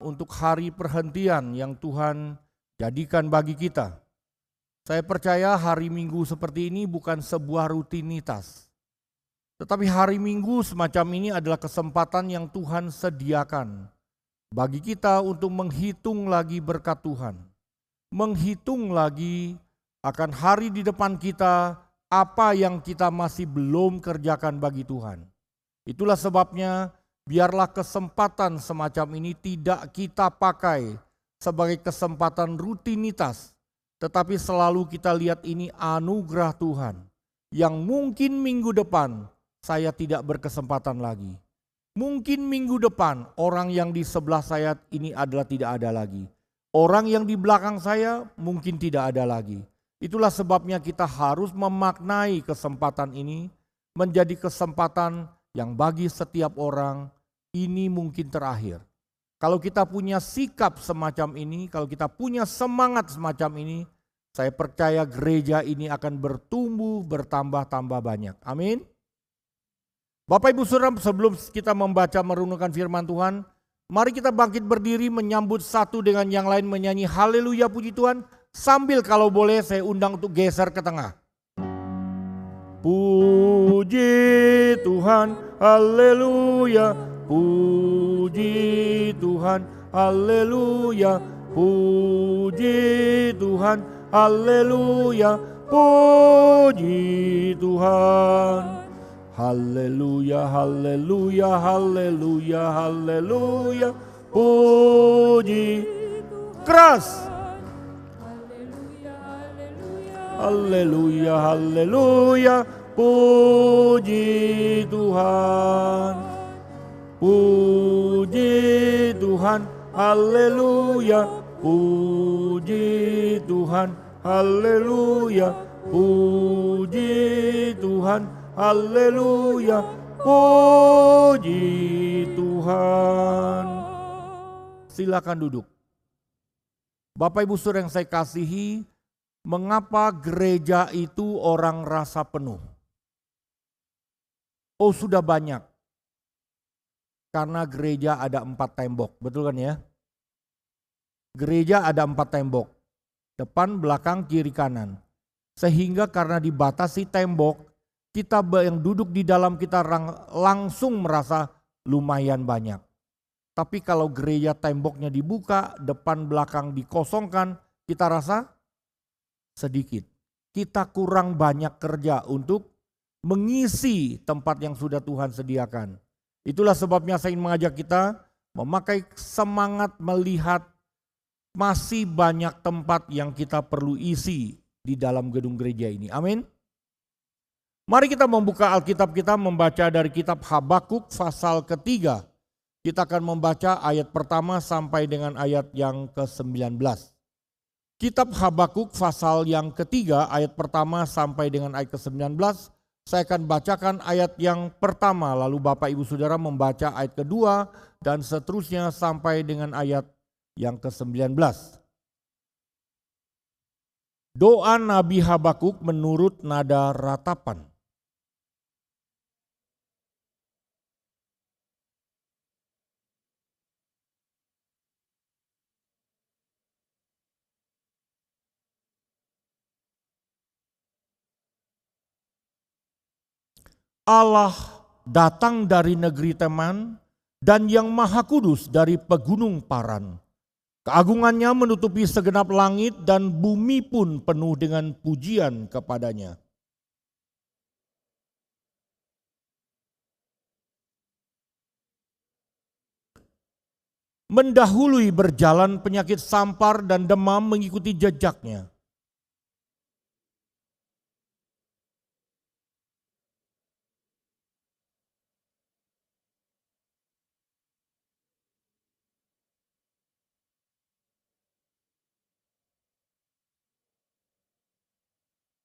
untuk hari perhentian yang Tuhan jadikan bagi kita. Saya percaya hari Minggu seperti ini bukan sebuah rutinitas. Tetapi hari Minggu semacam ini adalah kesempatan yang Tuhan sediakan bagi kita untuk menghitung lagi berkat Tuhan. Menghitung lagi akan hari di depan kita, apa yang kita masih belum kerjakan bagi Tuhan. Itulah sebabnya biarlah kesempatan semacam ini tidak kita pakai sebagai kesempatan rutinitas, tetapi selalu kita lihat ini anugerah Tuhan yang mungkin minggu depan saya tidak berkesempatan lagi. Mungkin minggu depan orang yang di sebelah saya ini adalah tidak ada lagi. Orang yang di belakang saya mungkin tidak ada lagi. Itulah sebabnya kita harus memaknai kesempatan ini menjadi kesempatan yang bagi setiap orang ini mungkin terakhir. Kalau kita punya sikap semacam ini, kalau kita punya semangat semacam ini, saya percaya gereja ini akan bertumbuh, bertambah-tambah banyak. Amin. Bapak Ibu Saudara, sebelum kita membaca merenungkan firman Tuhan, mari kita bangkit berdiri menyambut satu dengan yang lain menyanyi haleluya puji Tuhan. Sambil kalau boleh saya undang untuk geser ke tengah. Puji Tuhan, haleluya. Puji Tuhan, haleluya. Puji Tuhan, haleluya. Puji Tuhan. Haleluya, haleluya, haleluya, haleluya. Puji keras. Haleluya, haleluya, puji Tuhan. Puji Tuhan, haleluya, puji Tuhan, haleluya, puji Tuhan, haleluya, puji Tuhan. Silakan duduk. Bapak Ibu Saudara yang saya kasihi, mengapa gereja itu orang rasa penuh? Oh sudah banyak. Karena gereja ada 4 tembok, betul kan ya? Gereja ada 4 tembok, depan, belakang, kiri, kanan. Sehingga karena dibatasi tembok, kita yang duduk di dalam kita langsung merasa lumayan banyak. Tapi kalau gereja temboknya dibuka, depan, belakang dikosongkan, kita rasa sedikit. Kita kurang banyak kerja untuk mengisi tempat yang sudah Tuhan sediakan. Itulah sebabnya saya ingin mengajak kita memakai semangat melihat masih banyak tempat yang kita perlu isi di dalam gedung gereja ini. Amin. Mari kita membuka Alkitab kita, membaca dari kitab Habakuk pasal ketiga. Kita akan membaca ayat pertama sampai dengan ayat yang ke-19. Kitab Habakuk pasal yang ketiga ayat pertama sampai dengan ayat ke-19. Saya akan bacakan ayat yang pertama, lalu Bapak Ibu Saudara membaca ayat kedua dan seterusnya sampai dengan ayat yang ke-19. Doa Nabi Habakuk menurut nada ratapan. Allah datang dari negeri Teman dan yang Maha Kudus dari pegunung Paran. Keagungannya menutupi segenap langit dan bumi pun penuh dengan pujian kepadanya. Mendahului berjalan penyakit sampar dan demam mengikuti jejaknya.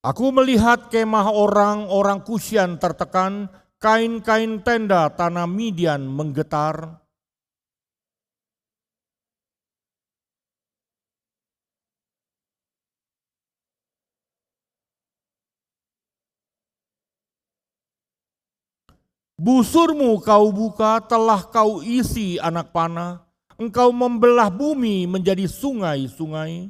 Aku melihat kemah orang-orang Kusyan tertekan, kain-kain tenda tanah Midian menggetar. Busurmu kau buka, telah kau isi anak panah, Engkau membelah bumi menjadi sungai-sungai.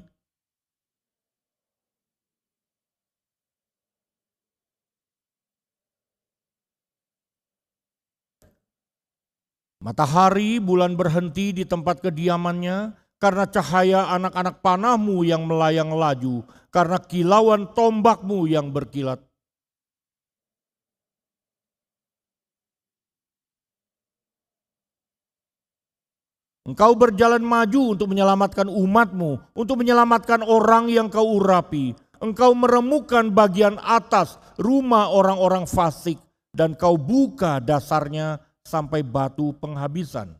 Matahari, bulan berhenti di tempat kediamannya karena cahaya anak-anak panahmu yang melayang laju, karena kilauan tombakmu yang berkilat. Engkau berjalan maju untuk menyelamatkan umatmu, untuk menyelamatkan orang yang kau urapi. Engkau meremukkan bagian atas rumah orang-orang fasik dan kau buka dasarnya sampai batu penghabisan.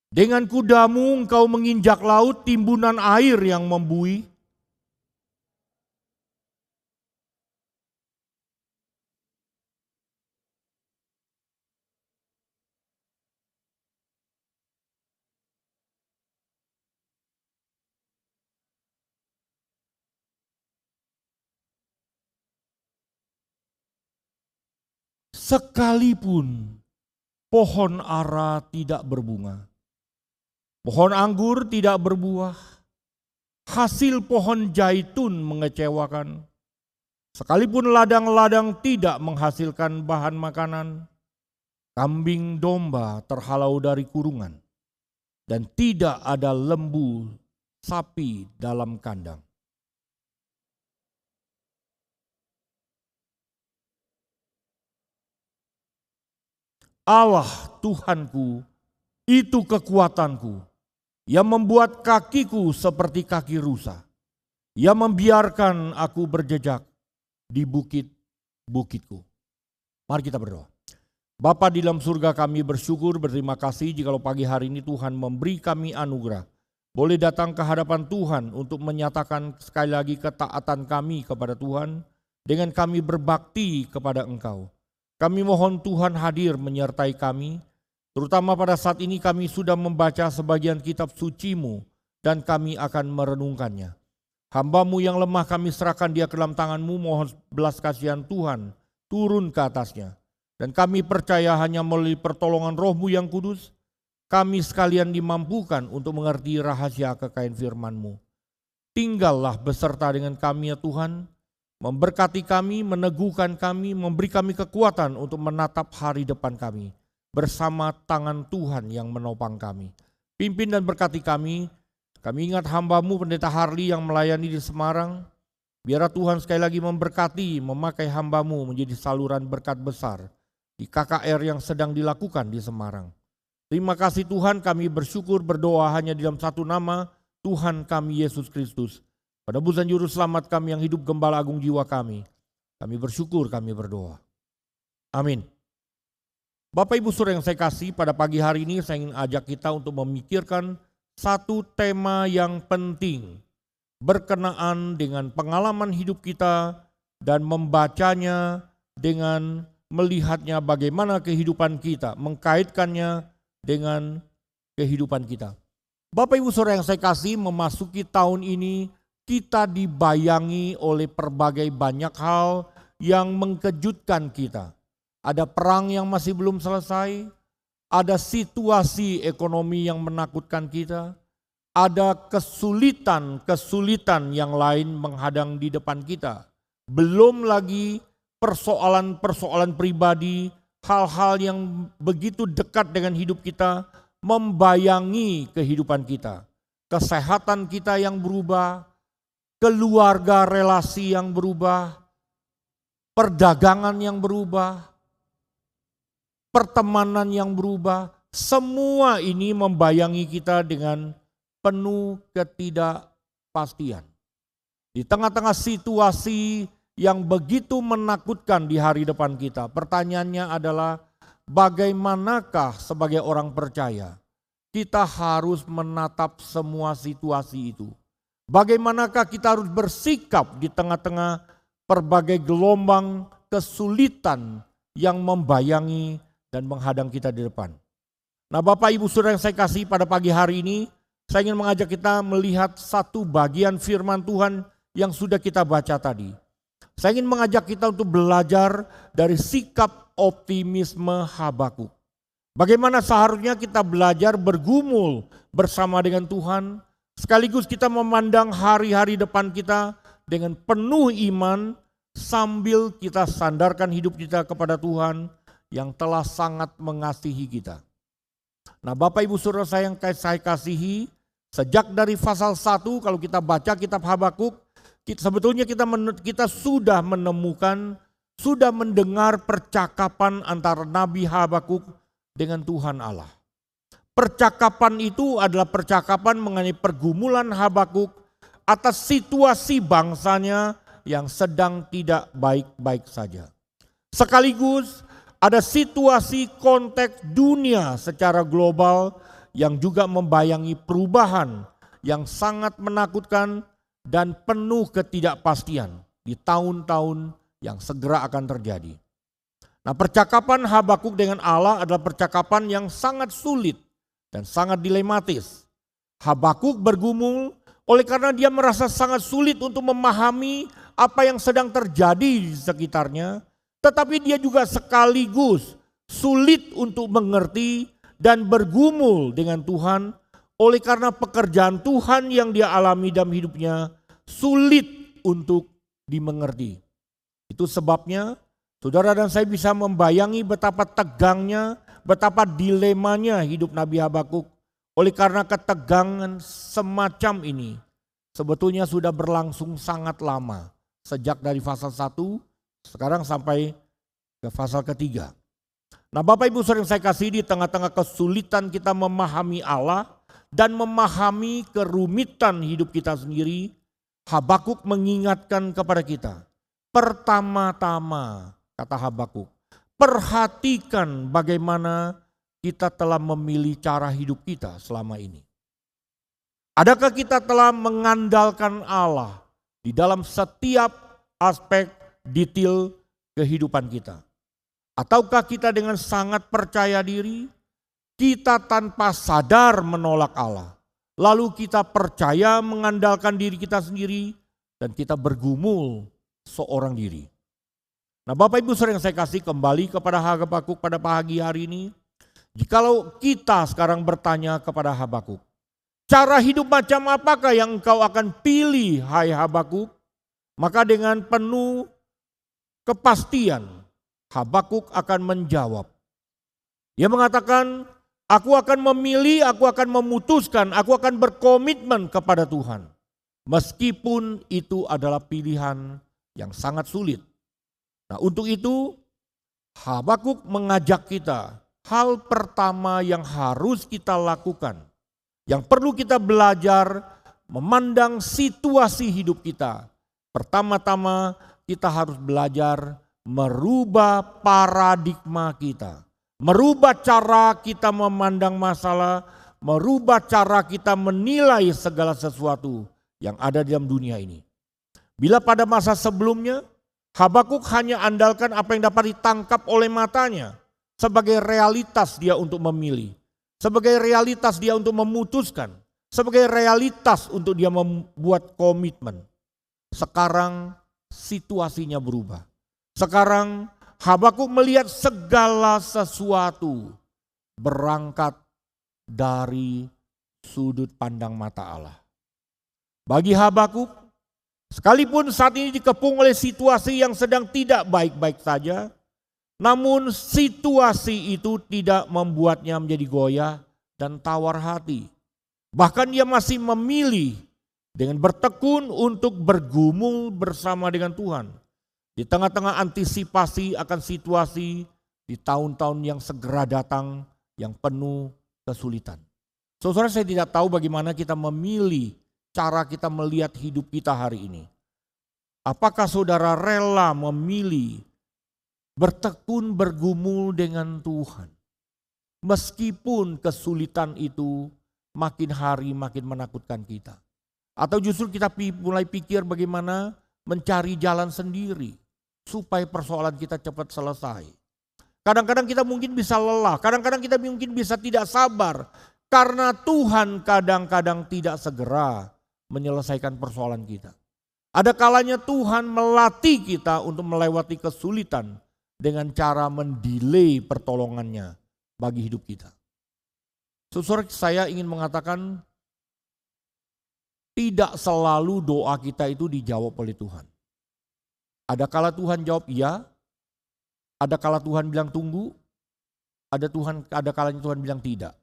Dengan kudamu engkau menginjak laut, timbunan air yang membuih. Sekalipun pohon ara tidak berbunga, pohon anggur tidak berbuah, hasil pohon zaitun mengecewakan, sekalipun ladang-ladang tidak menghasilkan bahan makanan, kambing domba terhalau dari kurungan, dan tidak ada lembu sapi dalam kandang. Allah Tuhanku, itu kekuatanku, yang membuat kakiku seperti kaki rusa, yang membiarkan aku berjejak di bukit-bukitku. Mari kita berdoa. Bapa di dalam surga, kami bersyukur, berterima kasih jikalau pagi hari ini Tuhan memberi kami anugerah. Boleh datang ke hadapan Tuhan untuk menyatakan sekali lagi ketaatan kami kepada Tuhan dengan kami berbakti kepada Engkau. Kami mohon Tuhan hadir menyertai kami, terutama pada saat ini kami sudah membaca sebagian kitab suci-Mu dan kami akan merenungkannya. Hamba-Mu yang lemah kami serahkan dia ke dalam tangan-Mu, mohon belas kasihan Tuhan turun ke atasnya. Dan kami percaya hanya melalui pertolongan Roh-Mu yang kudus, kami sekalian dimampukan untuk mengerti rahasia kekayaan firman-Mu. Tinggallah beserta dengan kami ya Tuhan, memberkati kami, meneguhkan kami, memberi kami kekuatan untuk menatap hari depan kami bersama tangan Tuhan yang menopang kami. Pimpin dan berkati kami. Kami ingat hamba-Mu Pendeta Harli yang melayani di Semarang. Biarlah Tuhan sekali lagi memberkati, memakai hamba-Mu menjadi saluran berkat besar di KKR yang sedang dilakukan di Semarang. Terima kasih Tuhan, kami bersyukur berdoa hanya di dalam satu nama, Tuhan kami Yesus Kristus. Pada bulan Juru Selamat kami yang hidup Gembala Agung jiwa kami. Kami bersyukur, kami berdoa. Amin. Bapak Ibu Saudara yang saya kasih, pada pagi hari ini saya ingin ajak kita untuk memikirkan satu tema yang penting berkenaan dengan pengalaman hidup kita dan membacanya dengan melihatnya bagaimana kehidupan kita, mengkaitkannya dengan kehidupan kita. Bapak Ibu Saudara yang saya kasih, memasuki tahun ini kita dibayangi oleh berbagai banyak hal yang mengkejutkan kita. Ada perang yang masih belum selesai, ada situasi ekonomi yang menakutkan kita, ada kesulitan yang lain menghadang di depan kita. Belum lagi persoalan-persoalan pribadi, hal-hal yang begitu dekat dengan hidup kita, membayangi kehidupan kita. Kesehatan kita yang berubah, keluarga relasi yang berubah, perdagangan yang berubah, pertemanan yang berubah, semua ini membayangi kita dengan penuh ketidakpastian. Di tengah-tengah situasi yang begitu menakutkan di hari depan kita, pertanyaannya adalah bagaimanakah sebagai orang percaya kita harus menatap semua situasi itu? Bagaimanakah kita harus bersikap di tengah-tengah berbagai gelombang kesulitan yang membayangi dan menghadang kita di depan. Nah Bapak Ibu Saudara yang saya kasih, pada pagi hari ini saya ingin mengajak kita melihat satu bagian firman Tuhan yang sudah kita baca tadi. Saya ingin mengajak kita untuk belajar dari sikap optimisme Habakuk. Bagaimana seharusnya kita belajar bergumul bersama dengan Tuhan, sekaligus kita memandang hari-hari depan kita dengan penuh iman sambil kita sandarkan hidup kita kepada Tuhan yang telah sangat mengasihi kita. Nah, Bapak Ibu Saudara saya yang saya kasihi, sejak dari pasal 1 kalau kita baca kitab Habakuk, sebetulnya kita sudah menemukan, sudah mendengar percakapan antara Nabi Habakuk dengan Tuhan Allah. Percakapan itu adalah percakapan mengenai pergumulan Habakuk atas situasi bangsanya yang sedang tidak baik-baik saja. Sekaligus ada situasi konteks dunia secara global yang juga membayangi perubahan yang sangat menakutkan dan penuh ketidakpastian di tahun-tahun yang segera akan terjadi. Nah, percakapan Habakuk dengan Allah adalah percakapan yang sangat sulit dan sangat dilematis. Habakuk bergumul oleh karena dia merasa sangat sulit untuk memahami apa yang sedang terjadi di sekitarnya, tetapi dia juga sekaligus sulit untuk mengerti dan bergumul dengan Tuhan oleh karena pekerjaan Tuhan yang dia alami dalam hidupnya sulit untuk dimengerti. Itu sebabnya saudara dan saya bisa membayangi betapa tegangnya, betapa dilemanya hidup Nabi Habakuk. Oleh karena ketegangan semacam ini sebetulnya sudah berlangsung sangat lama. Sejak dari pasal 1 sekarang sampai ke pasal ketiga. Nah, Bapak Ibu Saudara yang saya kasih, di tengah-tengah kesulitan kita memahami Allah dan memahami kerumitan hidup kita sendiri, Habakuk mengingatkan kepada kita. Pertama-tama, kata Habakuk, perhatikan bagaimana kita telah memilih cara hidup kita selama ini. Adakah kita telah mengandalkan Allah di dalam setiap aspek detail kehidupan kita? Ataukah kita dengan sangat percaya diri, kita tanpa sadar menolak Allah. Lalu kita percaya mengandalkan diri kita sendiri dan kita bergumul seorang diri. Nah, Bapak Ibu Saudara yang saya kasih, kembali kepada Habakuk pada pagi hari ini. Jikalau kita sekarang bertanya kepada Habakuk, cara hidup macam apakah yang engkau akan pilih, hai Habakuk? Maka dengan penuh kepastian Habakuk akan menjawab. Dia mengatakan, aku akan memilih, aku akan memutuskan, aku akan berkomitmen kepada Tuhan. Meskipun itu adalah pilihan yang sangat sulit. Nah, untuk itu Habakuk mengajak kita, hal pertama yang harus kita lakukan, yang perlu kita belajar memandang situasi hidup kita. Pertama-tama kita harus belajar merubah paradigma kita. Merubah cara kita memandang masalah, merubah cara kita menilai segala sesuatu yang ada dalam dunia ini. Bila pada masa sebelumnya, Habakuk hanya andalkan apa yang dapat ditangkap oleh matanya sebagai realitas dia untuk memilih, sebagai realitas dia untuk memutuskan, sebagai realitas untuk dia membuat komitmen. Sekarang situasinya berubah. Sekarang Habakuk melihat segala sesuatu berangkat dari sudut pandang mata Allah. Bagi Habakuk, sekalipun saat ini dikepung oleh situasi yang sedang tidak baik-baik saja, namun situasi itu tidak membuatnya menjadi goyah dan tawar hati. Bahkan dia masih memilih dengan bertekun untuk bergumul bersama dengan Tuhan. Di tengah-tengah antisipasi akan situasi di tahun-tahun yang segera datang yang penuh kesulitan. Saudara, saya tidak tahu bagaimana kita memilih cara kita melihat hidup kita hari ini. Apakah saudara rela memilih bertekun bergumul dengan Tuhan? Meskipun kesulitan itu makin hari makin menakutkan kita. Atau justru kita mulai pikir bagaimana mencari jalan sendiri supaya persoalan kita cepat selesai. Kadang-kadang kita mungkin bisa lelah, kadang-kadang kita mungkin bisa tidak sabar Karena Tuhan kadang-kadang tidak segera menyelesaikan persoalan kita. Ada kalanya Tuhan melatih kita untuk melewati kesulitan dengan cara mendelay pertolongannya bagi hidup kita. Saudara, saya ingin mengatakan tidak selalu doa kita itu dijawab oleh Tuhan. Ada kala Tuhan jawab iya, ada kala Tuhan bilang tunggu, ada kalanya Tuhan bilang tidak.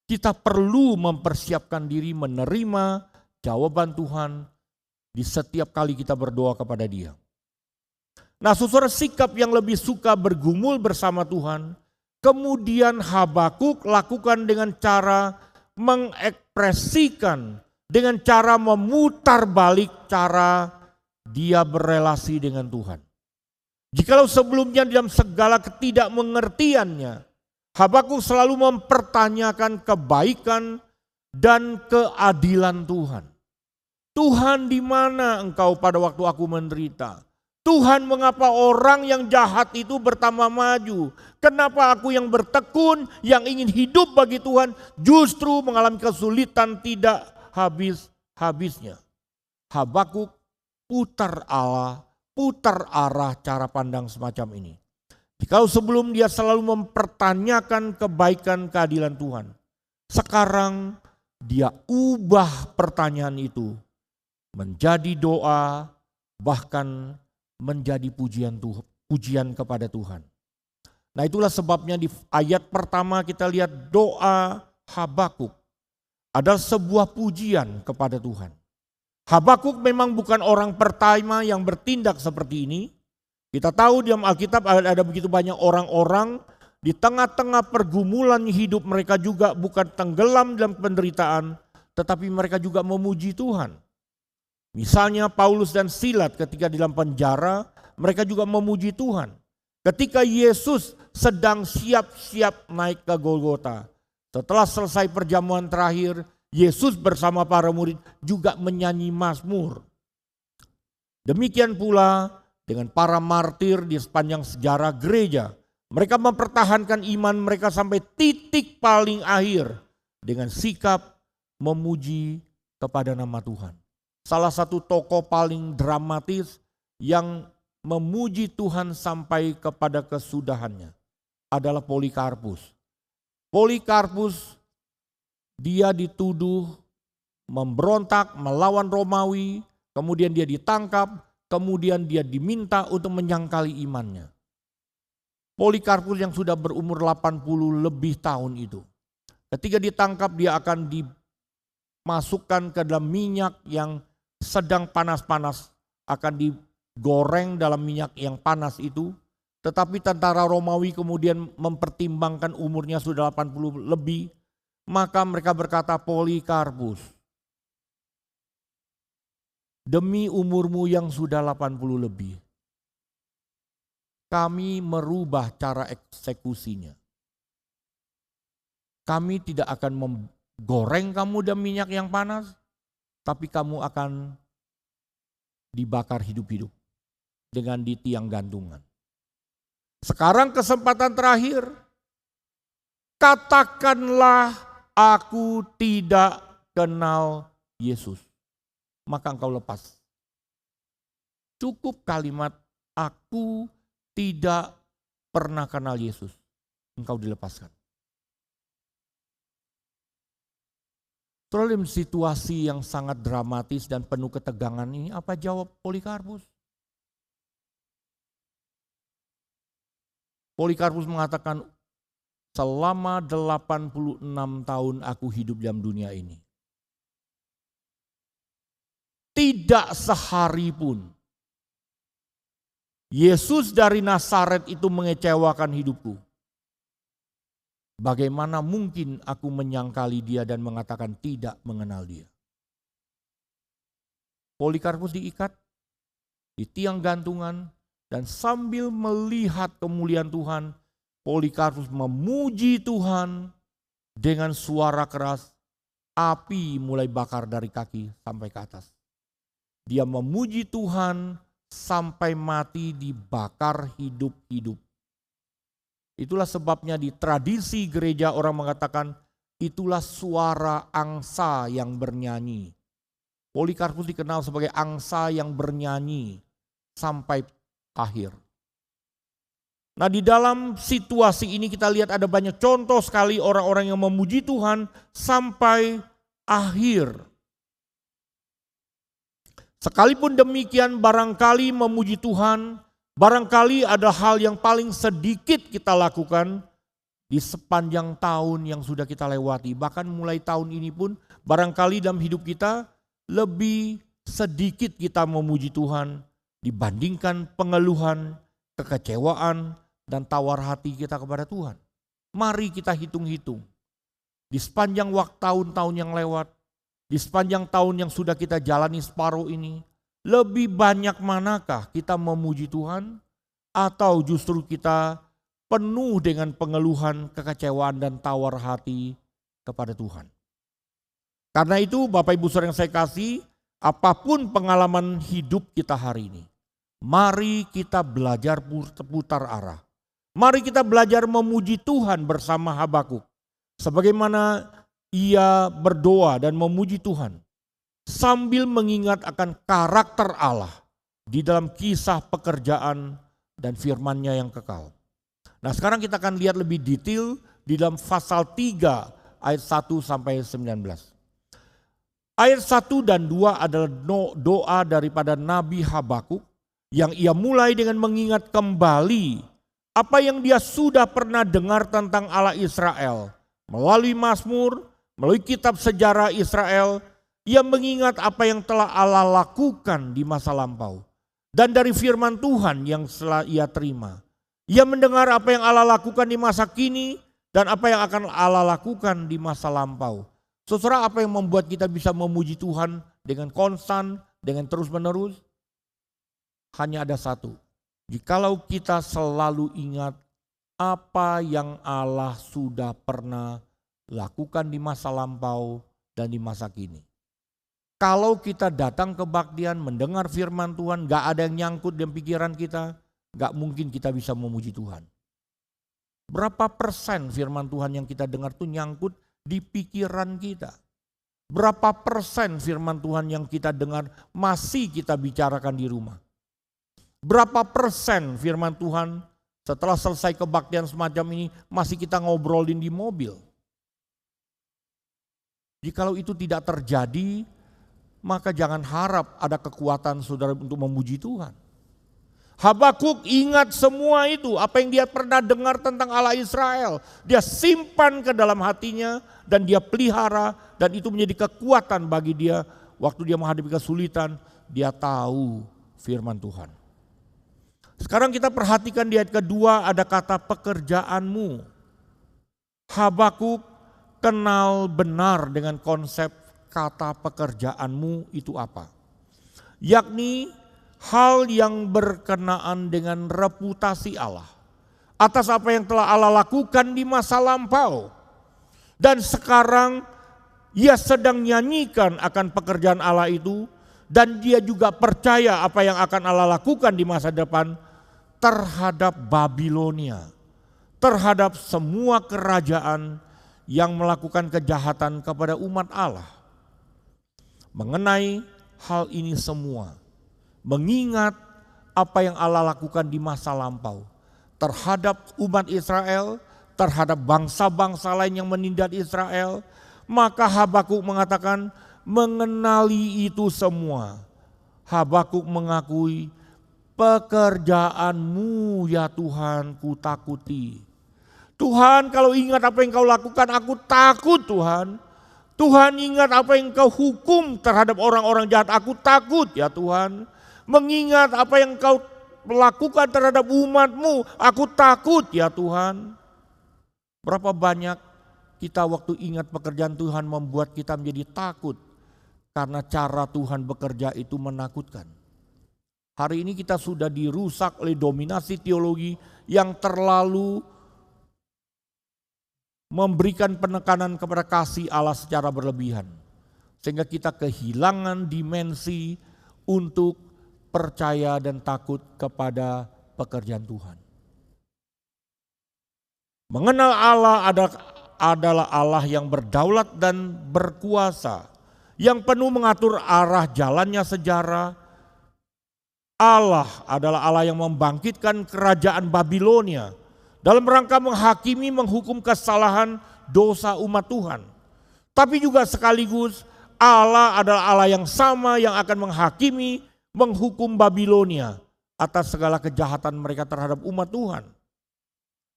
Kita perlu mempersiapkan diri menerima jawaban Tuhan di setiap kali kita berdoa kepada Dia. Nah, saudara, sikap yang lebih suka bergumul bersama Tuhan, kemudian Habakuk lakukan dengan cara mengekspresikan, dengan cara memutar balik cara dia berelasi dengan Tuhan. Jikalau sebelumnya dalam segala ketidakmengertiannya, Habakuk selalu mempertanyakan kebaikan dan keadilan Tuhan. Tuhan, di mana Engkau pada waktu aku menderita? Tuhan, mengapa orang yang jahat itu bertambah maju? Kenapa aku yang bertekun, yang ingin hidup bagi Tuhan, justru mengalami kesulitan tidak habis-habisnya? Habakuk putar arah cara pandang semacam ini. Kalau sebelum dia selalu mempertanyakan kebaikan keadilan Tuhan, sekarang dia ubah pertanyaan itu menjadi doa, bahkan menjadi pujian kepada Tuhan. Nah, itulah sebabnya di ayat pertama kita lihat doa Habakuk adalah sebuah pujian kepada Tuhan. Habakuk memang bukan orang pertama yang bertindak seperti ini. Kita tahu di dalam Alkitab ada begitu banyak orang-orang di tengah-tengah pergumulan hidup mereka juga bukan tenggelam dalam penderitaan, tetapi mereka juga memuji Tuhan. Misalnya Paulus dan Silas ketika di dalam penjara, mereka juga memuji Tuhan. Ketika Yesus sedang siap-siap naik ke Golgota, setelah selesai perjamuan terakhir, Yesus bersama para murid juga menyanyi mazmur. Demikian pula dengan para martir di sepanjang sejarah gereja. Mereka mempertahankan iman mereka sampai titik paling akhir dengan sikap memuji kepada nama Tuhan. Salah satu tokoh paling dramatis yang memuji Tuhan sampai kepada kesudahannya adalah Polikarpus. Polikarpus, dia dituduh memberontak melawan Romawi, kemudian dia ditangkap, kemudian dia diminta untuk menyangkali imannya. Polikarpus yang sudah berumur 80 lebih tahun itu, ketika ditangkap dia akan dimasukkan ke dalam minyak yang sedang panas-panas, akan digoreng dalam minyak yang panas itu. Tetapi tentara Romawi kemudian mempertimbangkan umurnya sudah 80 lebih, maka mereka berkata, Polikarpus, demi umurmu yang sudah 80 lebih, kami merubah cara eksekusinya. Kami tidak akan menggoreng kamu dalam minyak yang panas, tapi kamu akan dibakar hidup-hidup dengan di tiang gantungan. Sekarang kesempatan terakhir, katakanlah aku tidak kenal Yesus, maka engkau lepas. Cukup kalimat aku tidak pernah kenal Yesus, engkau dilepaskan. Dalam situasi yang sangat dramatis dan penuh ketegangan ini, apa jawab Polikarpus? Polikarpus mengatakan, selama 86 tahun aku hidup dalam dunia ini, tidak sehari pun Yesus dari Nazaret itu mengecewakan hidupku. Bagaimana mungkin aku menyangkali dia dan mengatakan tidak mengenal dia? Polikarpus diikat di tiang gantungan dan sambil melihat kemuliaan Tuhan, Polikarpus memuji Tuhan dengan suara keras, api mulai bakar dari kaki sampai ke atas. Dia memuji Tuhan sampai mati dibakar hidup-hidup. Itulah sebabnya di tradisi gereja orang mengatakan itulah suara angsa yang bernyanyi. Polikarpus dikenal sebagai angsa yang bernyanyi sampai akhir. Nah, di dalam situasi ini kita lihat ada banyak contoh sekali orang-orang yang memuji Tuhan sampai akhir. Sekalipun demikian, barangkali memuji Tuhan, barangkali ada hal yang paling sedikit kita lakukan di sepanjang tahun yang sudah kita lewati. Bahkan mulai tahun ini pun barangkali dalam hidup kita lebih sedikit kita memuji Tuhan dibandingkan pengeluhan, kekecewaan, dan tawar hati kita kepada Tuhan. Mari kita hitung-hitung. Di sepanjang waktu tahun-tahun yang lewat, di sepanjang tahun yang sudah kita jalani separuh ini, lebih banyak manakah kita memuji Tuhan atau justru kita penuh dengan pengeluhan, kekecewaan, dan tawar hati kepada Tuhan. Karena itu Bapak Ibu Saudara yang saya kasih, apapun pengalaman hidup kita hari ini, mari kita belajar putar arah. Mari kita belajar memuji Tuhan bersama Habakuk. Sebagaimana ia berdoa dan memuji Tuhan sambil mengingat akan karakter Allah di dalam kisah pekerjaan dan firman-Nya yang kekal. Nah, sekarang kita akan lihat lebih detail di dalam pasal 3 ayat 1 sampai 19. Ayat 1 dan 2 adalah doa daripada Nabi Habakuk yang ia mulai dengan mengingat kembali apa yang dia sudah pernah dengar tentang Allah Israel. Melalui Mazmur, melalui kitab sejarah Israel, ia mengingat apa yang telah Allah lakukan di masa lampau. Dan dari firman Tuhan yang telah ia terima. Ia mendengar apa yang Allah lakukan di masa kini dan apa yang akan Allah lakukan di masa lampau. Saudara, apa yang membuat kita bisa memuji Tuhan dengan konstan, dengan terus-menerus? Hanya ada satu. Jikalau kita selalu ingat apa yang Allah sudah pernah lakukan di masa lampau dan di masa kini. Kalau kita datang kebaktian, mendengar firman Tuhan, gak ada yang nyangkut dalam pikiran kita, gak mungkin kita bisa memuji Tuhan. Berapa persen firman Tuhan yang kita dengar itu nyangkut di pikiran kita? Berapa persen firman Tuhan yang kita dengar masih kita bicarakan di rumah? Berapa persen firman Tuhan setelah selesai kebaktian semacam ini masih kita ngobrolin di mobil? Jikalau itu tidak terjadi, maka jangan harap ada kekuatan saudara untuk memuji Tuhan. Habakuk ingat semua itu, apa yang dia pernah dengar tentang Allah Israel. Dia simpan ke dalam hatinya dan dia pelihara, dan itu menjadi kekuatan bagi dia waktu dia menghadapi kesulitan. Dia tahu firman Tuhan. Sekarang kita perhatikan di ayat kedua ada kata pekerjaanmu. Habakuk kenal benar dengan konsep kata pekerjaanmu itu apa. Yakni hal yang berkenaan dengan reputasi Allah. Atas apa yang telah Allah lakukan di masa lampau. Dan sekarang ia sedang nyanyikan akan pekerjaan Allah itu. Dan dia juga percaya apa yang akan Allah lakukan di masa depan terhadap Babilonia, terhadap semua kerajaan yang melakukan kejahatan kepada umat Allah. Mengenai hal ini semua, mengingat apa yang Allah lakukan di masa lampau terhadap umat Israel, terhadap bangsa-bangsa lain yang menindas Israel, maka Habakuk mengatakan, mengenali itu semua, Habakuk mengakui, pekerjaanmu ya Tuhan ku takuti. Tuhan, kalau ingat apa yang kau lakukan, aku takut Tuhan. Tuhan, ingat apa yang kau hukum terhadap orang-orang jahat, aku takut ya Tuhan. Mengingat apa yang kau lakukan terhadap umatmu, aku takut ya Tuhan. Berapa banyak kita waktu ingat pekerjaan Tuhan membuat kita menjadi takut. Karena cara Tuhan bekerja itu menakutkan. Hari ini kita sudah dirusak oleh dominasi teologi yang terlalu memberikan penekanan kepada kasih Allah secara berlebihan. Sehingga kita kehilangan dimensi untuk percaya dan takut kepada pekerjaan Tuhan. Mengenal Allah adalah Allah yang berdaulat dan berkuasa, yang penuh mengatur arah jalannya sejarah. Allah adalah Allah yang membangkitkan kerajaan Babilonia dalam rangka menghakimi, menghukum kesalahan dosa umat Tuhan. Tapi juga sekaligus Allah adalah Allah yang sama yang akan menghakimi, menghukum Babilonia atas segala kejahatan mereka terhadap umat Tuhan.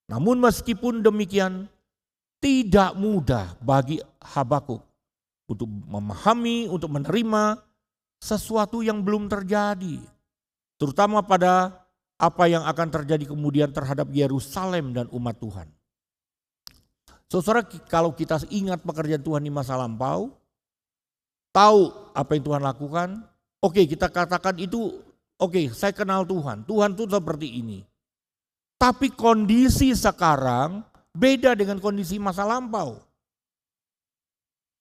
Namun meskipun demikian, tidak mudah bagi Habakuk untuk memahami, untuk menerima sesuatu yang belum terjadi. Terutama pada apa yang akan terjadi kemudian terhadap Yerusalem dan umat Tuhan. Saudara, kalau kita ingat pekerjaan Tuhan di masa lampau, tahu apa yang Tuhan lakukan, oke, kita katakan itu, oke, saya kenal Tuhan, Tuhan itu seperti ini. Tapi kondisi sekarang beda dengan kondisi masa lampau.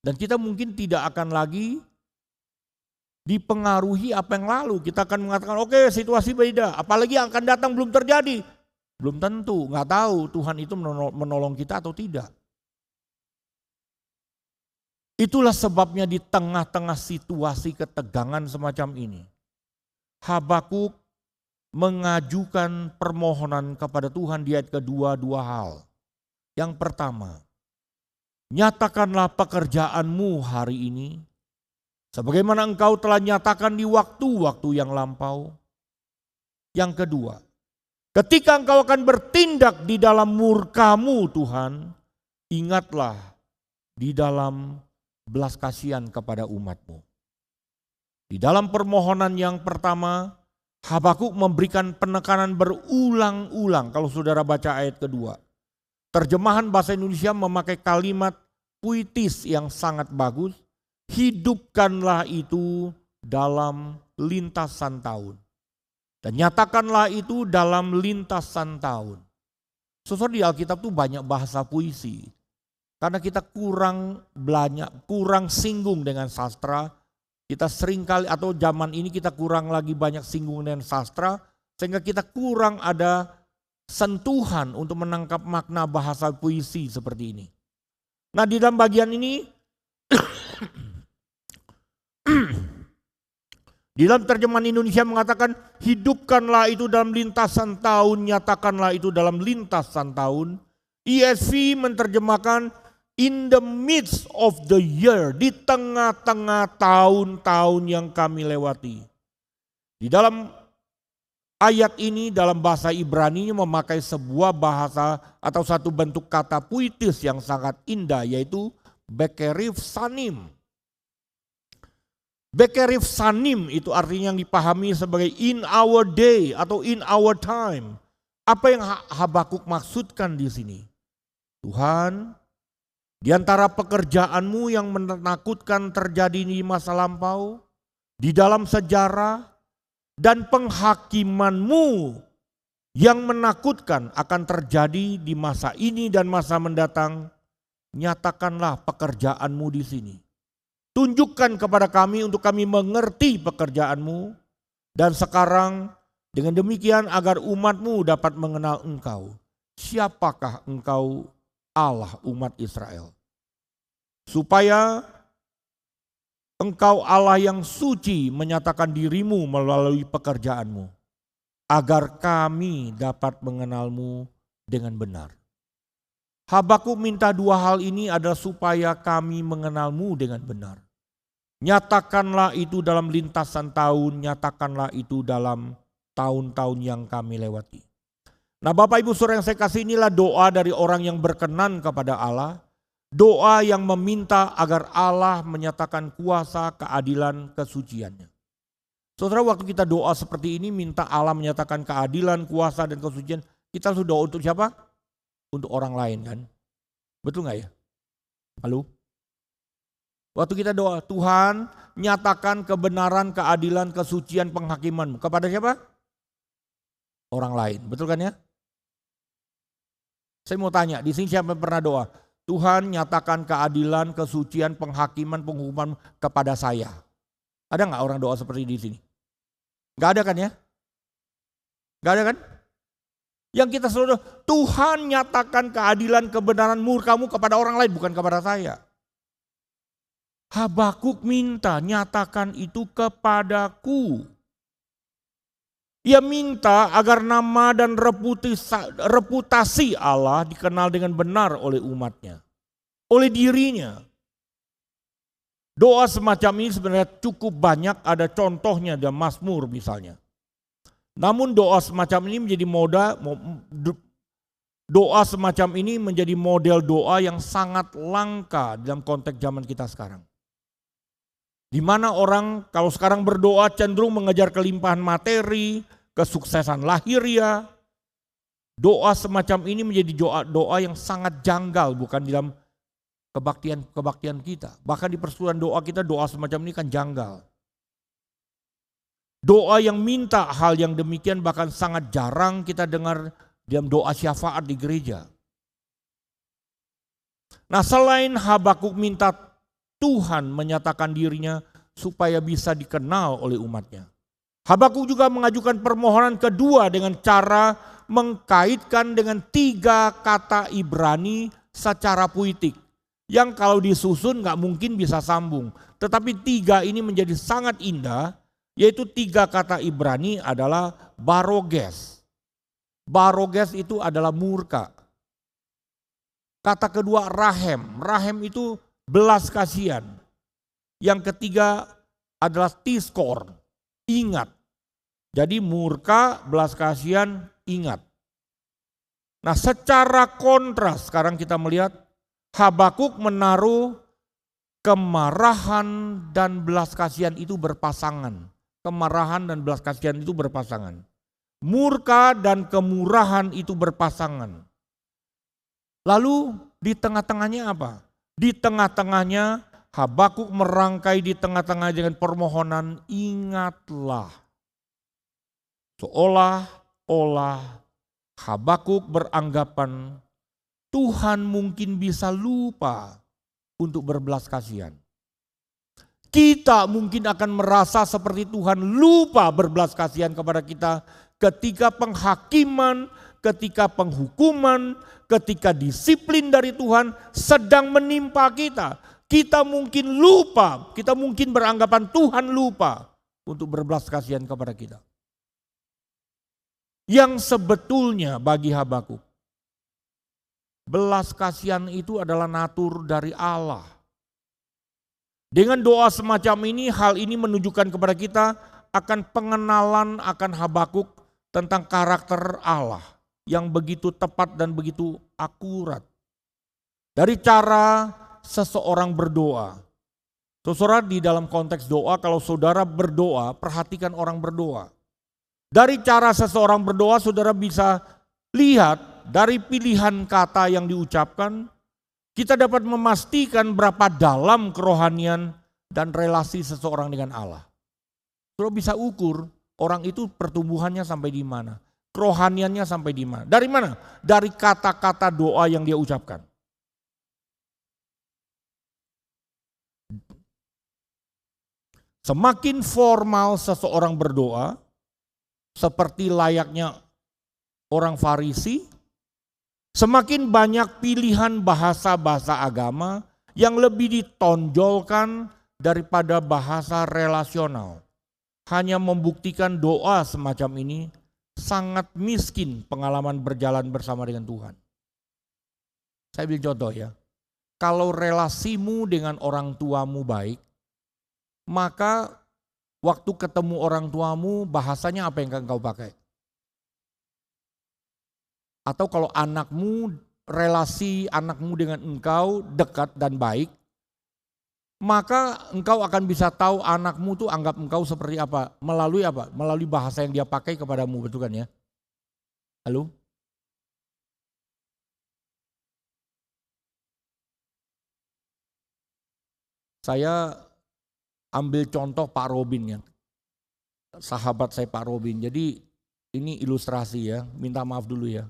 Dan kita mungkin tidak akan lagi dipengaruhi apa yang lalu. Kita akan mengatakan oke, situasi beda, apalagi yang akan datang belum terjadi. Belum tentu, nggak tahu Tuhan itu menolong kita atau tidak. Itulah sebabnya di tengah-tengah situasi ketegangan semacam ini, Habakuk mengajukan permohonan kepada Tuhan di ayat kedua dua hal. Yang pertama, nyatakanlah pekerjaanmu hari ini, sebagaimana engkau telah nyatakan di waktu-waktu yang lampau. Yang kedua, ketika engkau akan bertindak di dalam murka-Mu Tuhan, ingatlah di dalam belas kasihan kepada umat-Mu. Di dalam permohonan yang pertama, Habakuk memberikan penekanan berulang-ulang. Kalau saudara baca ayat kedua, terjemahan bahasa Indonesia memakai kalimat puitis yang sangat bagus. Hidupkanlah itu dalam lintasan tahun. Dan nyatakanlah itu dalam lintasan tahun. Saudara, di Alkitab tuh banyak bahasa puisi. Karena kita kurang singgung dengan sastra. Kita seringkali atau zaman ini kita kurang lagi banyak singgung dengan sastra. Sehingga kita kurang ada sentuhan untuk menangkap makna bahasa puisi seperti ini. Nah, di dalam bagian ini di dalam terjemahan Indonesia mengatakan hidupkanlah itu dalam lintasan tahun, nyatakanlah itu dalam lintasan tahun. ESV menerjemahkan in the midst of the year, di tengah-tengah tahun-tahun yang kami lewati. Di dalam ayat ini dalam bahasa Ibrani memakai sebuah bahasa atau satu bentuk kata puitis yang sangat indah, yaitu bekerif sanim. Bekerif sanim itu artinya yang dipahami sebagai in our day atau in our time. Apa yang Habakuk maksudkan di sini? Tuhan, di antara pekerjaanmu yang menakutkan terjadi di masa lampau, di dalam sejarah, dan penghakimanmu yang menakutkan akan terjadi di masa ini dan masa mendatang, nyatakanlah pekerjaanmu di sini. Tunjukkan kepada kami untuk kami mengerti pekerjaanmu, dan sekarang dengan demikian agar umatmu dapat mengenal engkau. Siapakah engkau, Allah umat Israel? Supaya engkau Allah yang suci menyatakan dirimu melalui pekerjaanmu, agar kami dapat mengenalmu dengan benar. Habakuk minta dua hal ini adalah supaya kami mengenalmu dengan benar. Nyatakanlah itu dalam lintasan tahun, nyatakanlah itu dalam tahun-tahun yang kami lewati. Nah, Bapak Ibu Saudara yang saya kasih, inilah doa dari orang yang berkenan kepada Allah. Doa yang meminta agar Allah menyatakan kuasa, keadilan, kesuciannya. Saudara, waktu kita doa seperti ini minta Allah menyatakan keadilan, kuasa, dan kesucian, kita sudah doa untuk siapa? Untuk orang lain kan? Betul gak ya? Halo? Waktu kita doa, Tuhan nyatakan kebenaran, keadilan, kesucian, penghakiman-Mu. Kepada siapa? Orang lain, betul kan ya? Saya mau tanya, di sini siapa yang pernah doa? Tuhan nyatakan keadilan, kesucian, penghakiman, penghukuman kepada saya. Ada nggak orang doa seperti di sini? Nggak ada kan ya? Nggak ada kan? Yang kita selalu, Tuhan nyatakan keadilan kebenaran murkamu kepada orang lain, bukan kepada saya. Habakuk minta, nyatakan itu kepadaku. Ia minta agar nama dan reputasi Allah dikenal dengan benar oleh umatnya, oleh dirinya. Doa semacam ini sebenarnya cukup banyak, ada contohnya dalam Mazmur misalnya. Namun doa semacam ini menjadi model doa yang sangat langka dalam konteks zaman kita sekarang. Di mana orang kalau sekarang berdoa cenderung mengejar kelimpahan materi, kesuksesan lahiriah. Doa semacam ini menjadi doa yang sangat janggal, bukan di dalam kebaktian kita. Bahkan di persekutuan doa kita, doa semacam ini kan janggal. Doa yang minta hal yang demikian bahkan sangat jarang kita dengar dalam doa syafaat di gereja. Nah, selain Habakuk minta Tuhan menyatakan dirinya supaya bisa dikenal oleh umatnya, Habakuk juga mengajukan permohonan kedua dengan cara mengkaitkan dengan 3 kata Ibrani secara puitik. Yang kalau disusun gak mungkin bisa sambung. Tetapi 3 ini menjadi sangat indah, yaitu 3 kata Ibrani adalah baroges. Baroges itu adalah murka. Kata kedua rahem. Rahem itu belas kasihan. Yang ketiga adalah tiskor, ingat. Jadi murka, belas kasihan, ingat. Nah, secara kontras sekarang kita melihat Habakuk menaruh kemarahan dan belas kasihan itu berpasangan. Kemarahan dan belas kasihan itu berpasangan. Murka dan kemurahan itu berpasangan. Lalu di tengah-tengahnya apa? Di tengah-tengahnya Habakuk merangkai di tengah-tengah dengan permohonan ingatlah. Seolah-olah Habakuk beranggapan Tuhan mungkin bisa lupa untuk berbelas kasihan. Kita mungkin akan merasa seperti Tuhan lupa berbelas kasihan kepada kita ketika penghakiman, ketika penghukuman, ketika disiplin dari Tuhan sedang menimpa kita. Kita mungkin lupa, kita mungkin beranggapan Tuhan lupa untuk berbelas kasihan kepada kita. Yang sebetulnya bagi Habakuk, belas kasihan itu adalah natur dari Allah. Dengan doa semacam ini, hal ini menunjukkan kepada kita akan pengenalan akan Habakuk tentang karakter Allah yang begitu tepat dan begitu akurat. Dari cara seseorang berdoa. Saudara, di dalam konteks doa, kalau saudara berdoa, perhatikan orang berdoa. Dari cara seseorang berdoa, saudara bisa lihat dari pilihan kata yang diucapkan, kita dapat memastikan berapa dalam kerohanian dan relasi seseorang dengan Allah. Saudara bisa ukur orang itu pertumbuhannya sampai di mana, kerohaniannya sampai di mana. Dari mana? Dari kata-kata doa yang dia ucapkan. Semakin formal seseorang berdoa, seperti layaknya orang Farisi, semakin banyak pilihan bahasa-bahasa agama yang lebih ditonjolkan daripada bahasa relasional. Hanya membuktikan doa semacam ini sangat miskin pengalaman berjalan bersama dengan Tuhan. Saya ambil contoh ya, kalau relasimu dengan orang tuamu baik, maka waktu ketemu orang tuamu bahasanya apa yang engkau pakai? Atau kalau relasi anakmu dengan engkau dekat dan baik, maka engkau akan bisa tahu anakmu tuh anggap engkau seperti apa. Melalui apa? Melalui bahasa yang dia pakai kepadamu, betul kan ya? Halo? Saya ambil contoh Pak Robin ya, sahabat saya Pak Robin. Jadi ini ilustrasi ya, minta maaf dulu ya.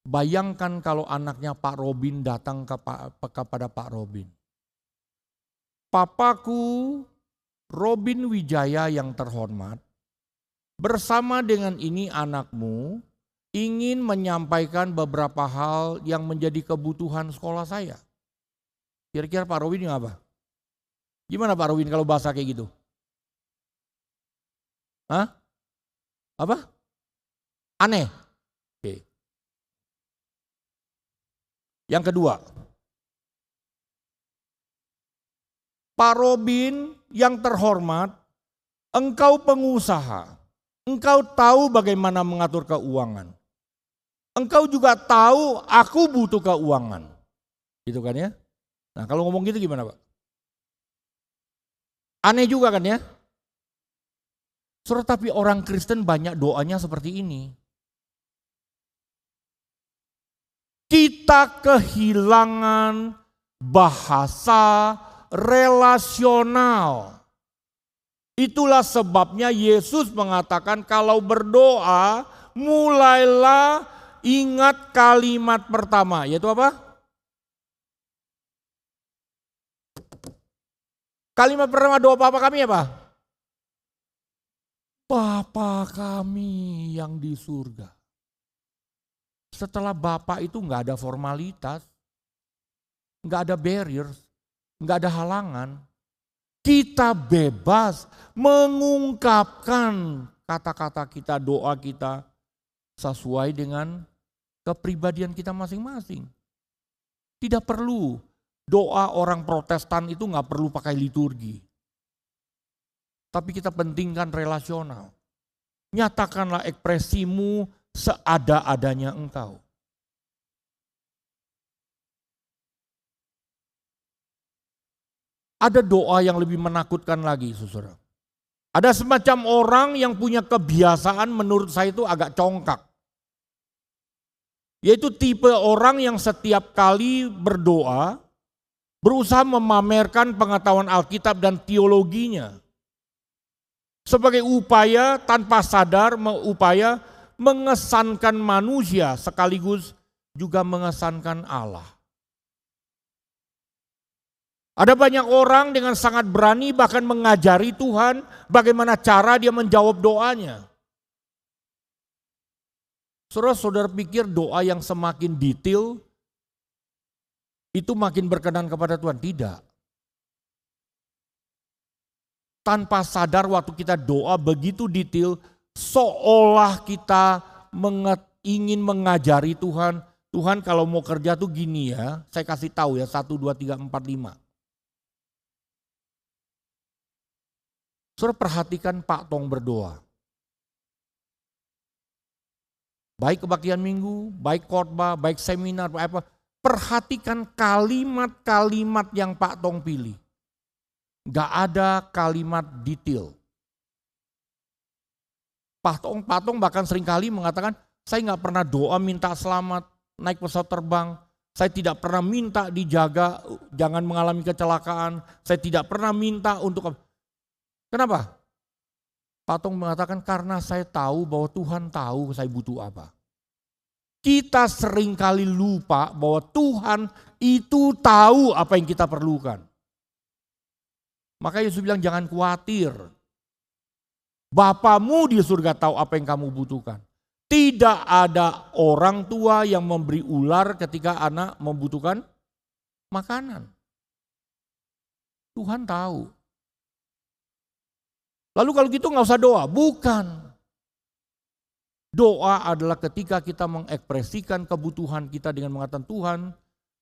Bayangkan kalau anaknya Pak Robin datang kepada Pak Robin. Papaku Robin Wijaya yang terhormat bersama dengan ini anakmu ingin menyampaikan beberapa hal yang menjadi kebutuhan sekolah saya. Kira-kira Pak Rowin apa? Gimana Pak Rowin kalau bahasa kayak gitu? Hah? Apa? Aneh. Oke. Yang kedua, Pak Robin yang terhormat, engkau pengusaha, engkau tahu bagaimana mengatur keuangan. Engkau juga tahu aku butuh keuangan. Gitu kan ya? Nah kalau ngomong gitu gimana Pak? Aneh juga kan ya? Saudara, tapi orang Kristen banyak doanya seperti ini. Kita kehilangan bahasa relasional. Itulah sebabnya Yesus mengatakan kalau berdoa mulailah ingat kalimat pertama, yaitu apa? Kalimat pertama doa Bapa kami apa? Bapa kami yang di surga. Setelah Bapa itu nggak ada formalitas, nggak ada barriers, nggak ada halangan. Kita bebas mengungkapkan kata-kata kita, doa kita sesuai dengan kepribadian kita masing-masing. Tidak perlu doa orang Protestan itu nggak perlu pakai liturgi. Tapi kita pentingkan relasional. Nyatakanlah ekspresimu seada-adanya engkau. Ada doa yang lebih menakutkan lagi, saudara. Ada semacam orang yang punya kebiasaan menurut saya itu agak congkak. Yaitu tipe orang yang setiap kali berdoa, berusaha memamerkan pengetahuan Alkitab dan teologinya. Sebagai upaya tanpa sadar, upaya mengesankan manusia sekaligus juga mengesankan Allah. Ada banyak orang dengan sangat berani bahkan mengajari Tuhan bagaimana cara dia menjawab doanya. Saudara pikir doa yang semakin detail itu makin berkenan kepada Tuhan? Tidak. Tanpa sadar waktu kita doa begitu detail, seolah kita ingin mengajari Tuhan. Tuhan kalau mau kerja tuh gini ya, saya kasih tahu ya 1, 2, 3, 4, 5. Saudara perhatikan Pak Tong berdoa. Baik kebaktian minggu, baik khotbah, baik seminar, apa. Perhatikan kalimat-kalimat yang Pak Tong pilih. Gak ada kalimat detail. Pak Tong bahkan seringkali mengatakan, saya gak pernah doa minta selamat naik pesawat terbang. Saya tidak pernah minta dijaga, jangan mengalami kecelakaan. Saya tidak pernah minta untuk... Kenapa? Pak Tong mengatakan karena saya tahu bahwa Tuhan tahu saya butuh apa. Kita seringkali lupa bahwa Tuhan itu tahu apa yang kita perlukan. Maka Yesus bilang jangan khawatir. Bapamu di surga tahu apa yang kamu butuhkan. Tidak ada orang tua yang memberi ular ketika anak membutuhkan makanan. Tuhan tahu. Lalu kalau gitu nggak usah doa, bukan. Doa adalah ketika kita mengekspresikan kebutuhan kita dengan mengatakan Tuhan,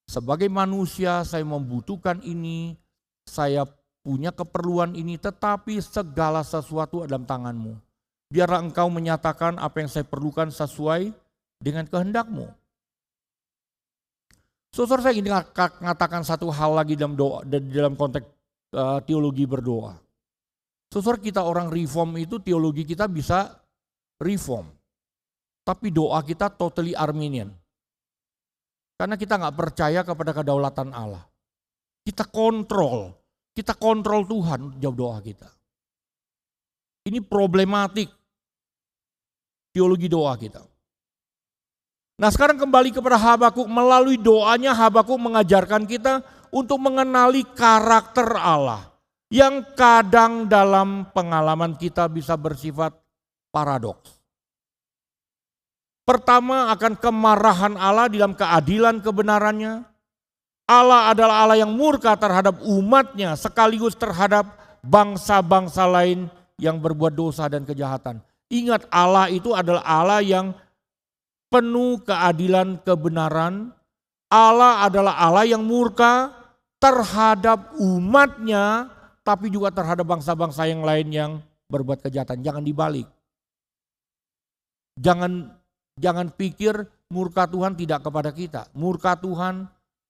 sebagai manusia saya membutuhkan ini, saya punya keperluan ini, tetapi segala sesuatu dalam tangan-Mu. Biarlah Engkau menyatakan apa yang saya perlukan sesuai dengan kehendak-Mu. Saudara, saya ingin mengatakan satu hal lagi dalam doa, dalam konteks teologi berdoa. Saudara, kita orang reform itu teologi kita bisa reform. Tapi doa kita totally Arminian. Karena kita nggak percaya kepada kedaulatan Allah. Kita kontrol Tuhan jawab doa kita. Ini problematik teologi doa kita. Nah sekarang kembali kepada Habakuk, melalui doanya Habakuk mengajarkan kita untuk mengenali karakter Allah. Yang kadang dalam pengalaman kita bisa bersifat paradoks. Pertama akan kemarahan Allah dalam keadilan kebenarannya. Allah adalah Allah yang murka terhadap umatnya sekaligus terhadap bangsa-bangsa lain yang berbuat dosa dan kejahatan. Ingat, Allah itu adalah Allah yang penuh keadilan kebenaran. Allah adalah Allah yang murka terhadap umatnya, tapi juga terhadap bangsa-bangsa yang lain yang berbuat kejahatan. Jangan dibalik. Jangan pikir murka Tuhan tidak kepada kita. Murka Tuhan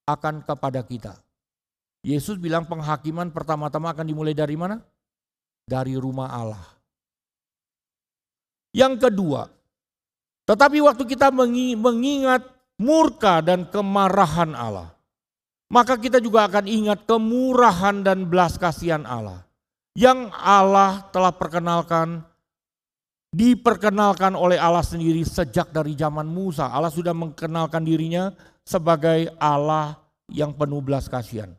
akan kepada kita. Yesus bilang penghakiman pertama-tama akan dimulai dari mana? Dari rumah Allah. Yang kedua, tetapi waktu kita mengingat murka dan kemarahan Allah, maka kita juga akan ingat kemurahan dan belas kasihan Allah. Yang Allah telah diperkenalkan oleh Allah sendiri sejak dari zaman Musa. Allah sudah mengenalkan dirinya sebagai Allah yang penuh belas kasihan.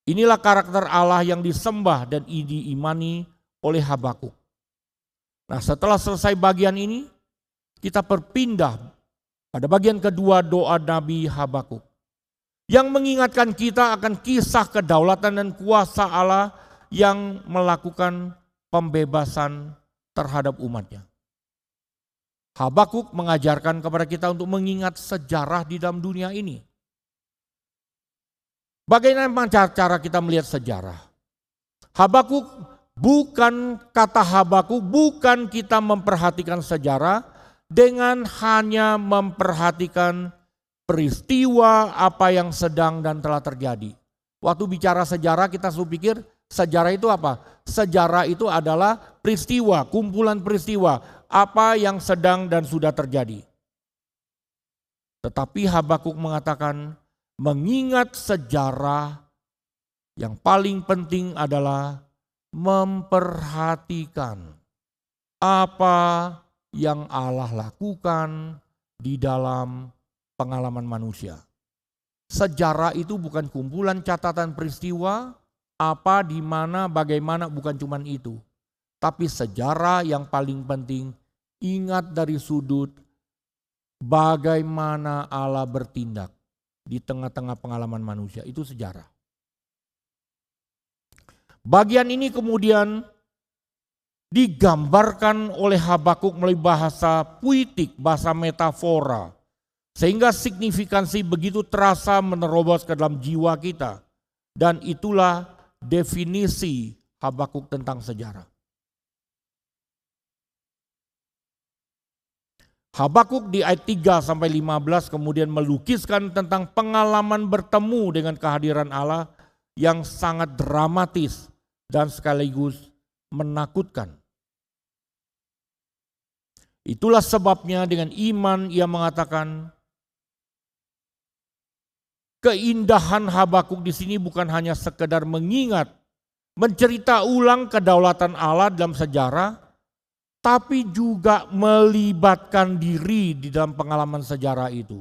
Inilah karakter Allah yang disembah dan diimani oleh Habakuk. Nah, setelah selesai bagian ini, kita berpindah pada bagian kedua doa Nabi Habakuk yang mengingatkan kita akan kisah kedaulatan dan kuasa Allah yang melakukan pembebasan terhadap umatnya. Habakuk mengajarkan kepada kita untuk mengingat sejarah di dalam dunia ini. Bagaimana cara kita melihat sejarah? Kata Habakuk bukan kita memperhatikan sejarah dengan hanya memperhatikan peristiwa apa yang sedang dan telah terjadi. Waktu bicara sejarah kita selalu pikir sejarah itu apa? Sejarah itu adalah peristiwa, kumpulan peristiwa, apa yang sedang dan sudah terjadi. Tetapi Habakuk mengatakan mengingat sejarah yang paling penting adalah memperhatikan apa yang Allah lakukan di dalam pengalaman manusia. Sejarah itu bukan kumpulan catatan peristiwa, apa, di mana, bagaimana, bukan cuman itu. Tapi sejarah yang paling penting, ingat dari sudut bagaimana Allah bertindak di tengah-tengah pengalaman manusia. Itu sejarah. Bagian ini kemudian digambarkan oleh Habakuk melalui bahasa puitik, bahasa metafora. Sehingga signifikansi begitu terasa menerobos ke dalam jiwa kita. Dan itulah definisi Habakuk tentang sejarah. Habakuk di ayat 3-15 kemudian melukiskan tentang pengalaman bertemu dengan kehadiran Allah yang sangat dramatis dan sekaligus menakutkan. Itulah sebabnya dengan iman ia mengatakan keindahan Habakuk di sini bukan hanya sekedar mengingat, mencerita ulang kedaulatan Allah dalam sejarah, tapi juga melibatkan diri di dalam pengalaman sejarah itu.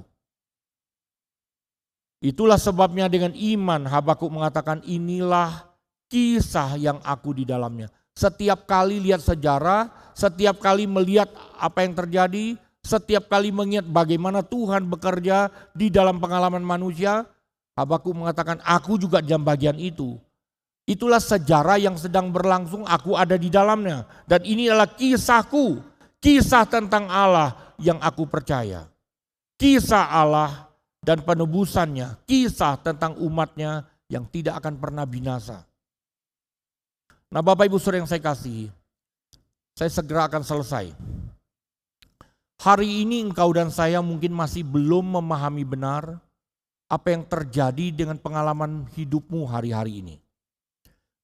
Itulah sebabnya dengan iman Habakuk mengatakan inilah kisah yang aku di dalamnya. Setiap kali lihat sejarah, setiap kali melihat apa yang terjadi, setiap kali mengingat bagaimana Tuhan bekerja di dalam pengalaman manusia, Habakuk mengatakan aku juga dalam bagian itu. Itulah sejarah yang sedang berlangsung, aku ada di dalamnya. Dan ini adalah kisahku, kisah tentang Allah yang aku percaya. Kisah Allah dan penebusannya, kisah tentang umatnya yang tidak akan pernah binasa. Nah Bapak Ibu Saudara yang saya kasihi, saya segera akan selesai. Hari ini engkau dan saya mungkin masih belum memahami benar apa yang terjadi dengan pengalaman hidupmu hari-hari ini.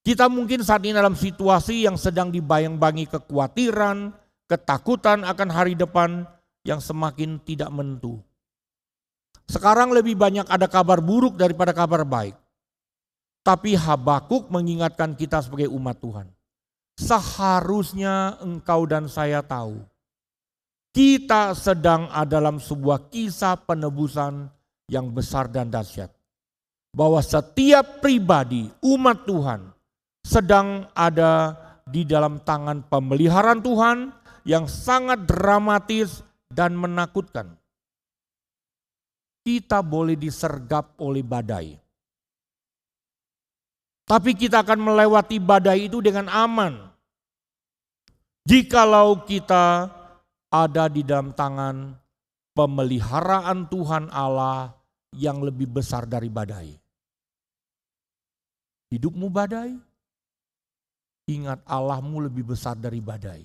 Kita mungkin saat ini dalam situasi yang sedang dibayang-bayangi kekhawatiran, ketakutan akan hari depan yang semakin tidak menentu. Sekarang lebih banyak ada kabar buruk daripada kabar baik. Tapi Habakuk mengingatkan kita sebagai umat Tuhan. Seharusnya engkau dan saya tahu. Kita sedang dalam sebuah kisah penebusan yang besar dan dahsyat. Bahwa setiap pribadi umat Tuhan sedang ada di dalam tangan pemeliharaan Tuhan, yang sangat dramatis dan menakutkan. Kita boleh disergap oleh badai. Tapi kita akan melewati badai itu dengan aman. Jikalau kita ada di dalam tangan pemeliharaan Tuhan Allah yang lebih besar dari badai. Hidupmu badai, ingat Allahmu lebih besar dari badai.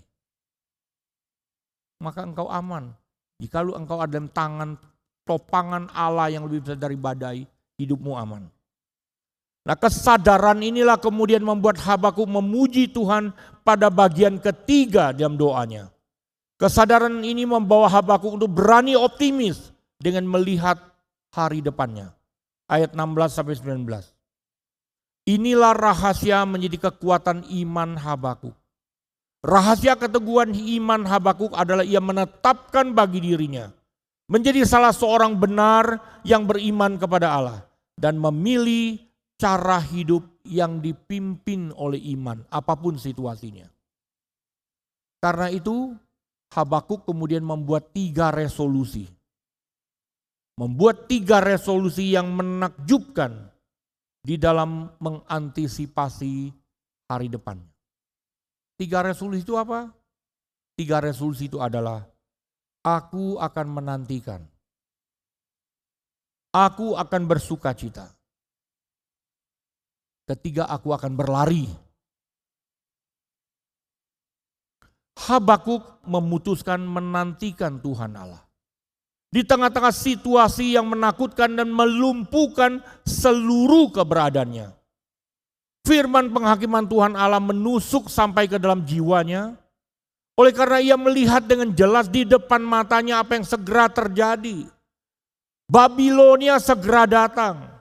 Maka engkau aman. Jikalau engkau ada dalam tangan topangan Allah yang lebih besar dari badai, hidupmu aman. Nah, kesadaran inilah kemudian membuat Habakuk memuji Tuhan pada bagian ketiga dalam doanya. Kesadaran ini membawa Habakuk untuk berani optimis dengan melihat hari depannya. Ayat 16-19. Inilah rahasia menjadi kekuatan iman Habakuk. Rahasia keteguhan iman Habakuk adalah ia menetapkan bagi dirinya menjadi salah seorang benar yang beriman kepada Allah dan memilih cara hidup yang dipimpin oleh iman, apapun situasinya. Karena itu, Habakuk kemudian membuat 3 resolusi. Membuat 3 resolusi yang menakjubkan di dalam mengantisipasi hari depan. 3 resolusi itu apa? 3 resolusi itu adalah, aku akan menantikan. Aku akan bersuka cita. Ketiga, aku akan berlari. Habakuk memutuskan menantikan Tuhan Allah. Di tengah-tengah situasi yang menakutkan dan melumpuhkan seluruh keberadaannya. Firman penghakiman Tuhan Allah menusuk sampai ke dalam jiwanya. Oleh karena ia melihat dengan jelas di depan matanya apa yang segera terjadi. Babilonia segera datang.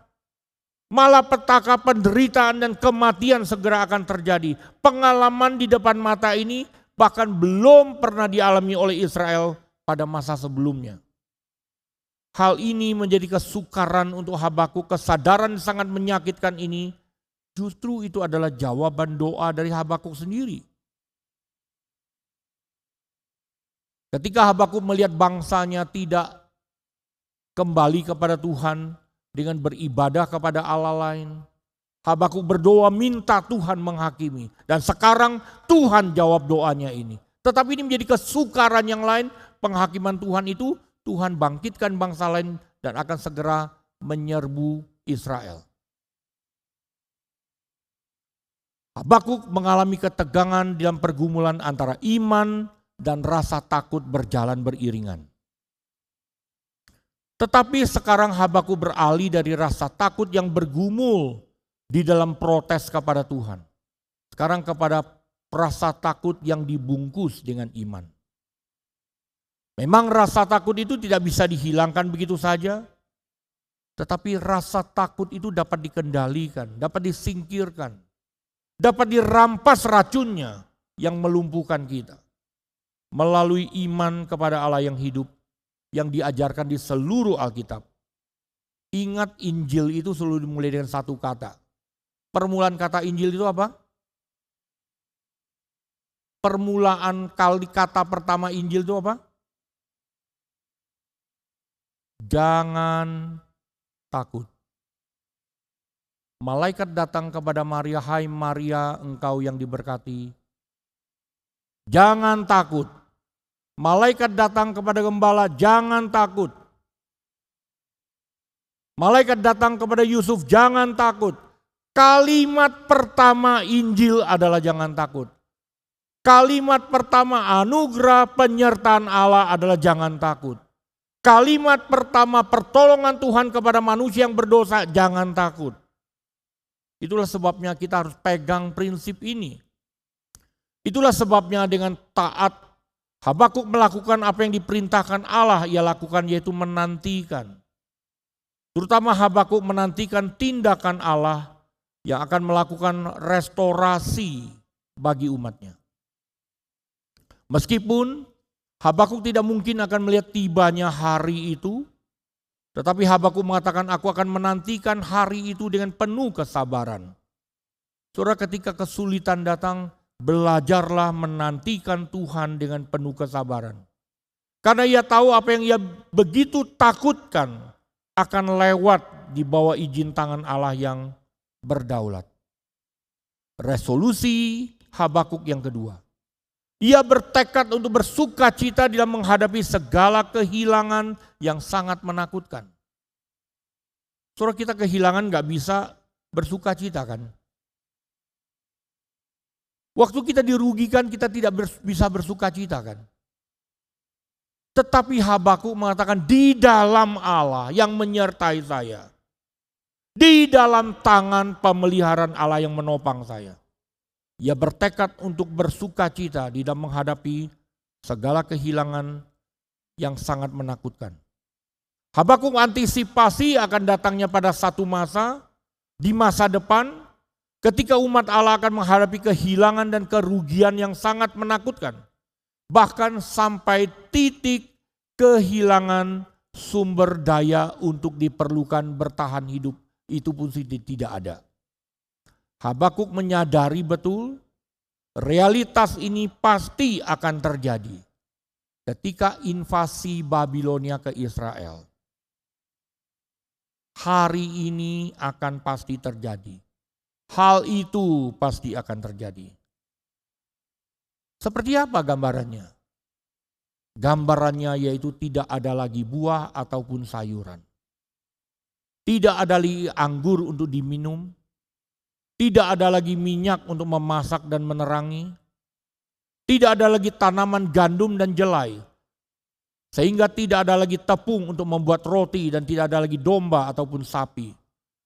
Malapetaka, penderitaan dan kematian segera akan terjadi. Pengalaman di depan mata ini bahkan belum pernah dialami oleh Israel pada masa sebelumnya. Hal ini menjadi kesukaran untuk Habakuk. Kesadaran sangat menyakitkan ini justru itu adalah jawaban doa dari Habakuk sendiri. Ketika Habakuk melihat bangsanya tidak kembali kepada Tuhan dengan beribadah kepada Allah lain, Habakuk berdoa minta Tuhan menghakimi. Dan sekarang Tuhan jawab doanya ini. Tetapi ini menjadi kesukaran yang lain, penghakiman Tuhan itu, Tuhan bangkitkan bangsa lain dan akan segera menyerbu Israel. Habakuk mengalami ketegangan dalam pergumulan antara iman dan rasa takut berjalan beriringan. Tetapi sekarang Habakuk beralih dari rasa takut yang bergumul di dalam protes kepada Tuhan. Sekarang kepada rasa takut yang dibungkus dengan iman. Memang rasa takut itu tidak bisa dihilangkan begitu saja. Tetapi rasa takut itu dapat dikendalikan, dapat disingkirkan. Dapat dirampas racunnya yang melumpuhkan kita. Melalui iman kepada Allah yang hidup, yang diajarkan di seluruh Alkitab. Ingat Injil itu selalu dimulai dengan satu kata. Permulaan kata Injil itu apa? Permulaan kata pertama Injil itu apa? Jangan takut. Malaikat datang kepada Maria, hai Maria, engkau yang diberkati. Jangan takut. Malaikat datang kepada gembala, jangan takut. Malaikat datang kepada Yusuf, jangan takut. Kalimat pertama Injil adalah jangan takut. Kalimat pertama anugerah penyertaan Allah adalah jangan takut. Kalimat pertama pertolongan Tuhan kepada manusia yang berdosa, jangan takut. Itulah sebabnya kita harus pegang prinsip ini. Itulah sebabnya dengan taat Habakuk melakukan apa yang diperintahkan Allah ia lakukan, yaitu menantikan. Terutama Habakuk menantikan tindakan Allah yang akan melakukan restorasi bagi umatnya. Meskipun Habakuk tidak mungkin akan melihat tibanya hari itu, tetapi Habakuk mengatakan, aku akan menantikan hari itu dengan penuh kesabaran. Saudara, ketika kesulitan datang, belajarlah menantikan Tuhan dengan penuh kesabaran. Karena ia tahu apa yang ia begitu takutkan akan lewat di bawah izin tangan Allah yang berdaulat. Resolusi Habakuk yang kedua. Ia bertekad untuk bersuka cita dalam menghadapi segala kehilangan yang sangat menakutkan. Saudara, kita kehilangan gak bisa bersuka cita kan? Waktu kita dirugikan kita tidak bisa bersuka cita kan? Tetapi Habakuk mengatakan di dalam Allah yang menyertai saya. Di dalam tangan pemeliharaan Allah yang menopang saya. Ia bertekad untuk bersuka cita di dalam menghadapi segala kehilangan yang sangat menakutkan. Habakuk antisipasi akan datangnya pada satu masa, di masa depan, ketika umat Allah akan menghadapi kehilangan dan kerugian yang sangat menakutkan. Bahkan sampai titik kehilangan sumber daya untuk diperlukan bertahan hidup, itu pun tidak ada. Habakuk menyadari betul realitas ini pasti akan terjadi ketika invasi Babilonia ke Israel. Hari ini akan pasti terjadi. Hal itu pasti akan terjadi. Seperti apa gambarannya? Gambarannya yaitu tidak ada lagi buah ataupun sayuran. Tidak ada lagi anggur untuk diminum. Tidak ada lagi minyak untuk memasak dan menerangi. Tidak ada lagi tanaman gandum dan jelai. Sehingga tidak ada lagi tepung untuk membuat roti dan tidak ada lagi domba ataupun sapi.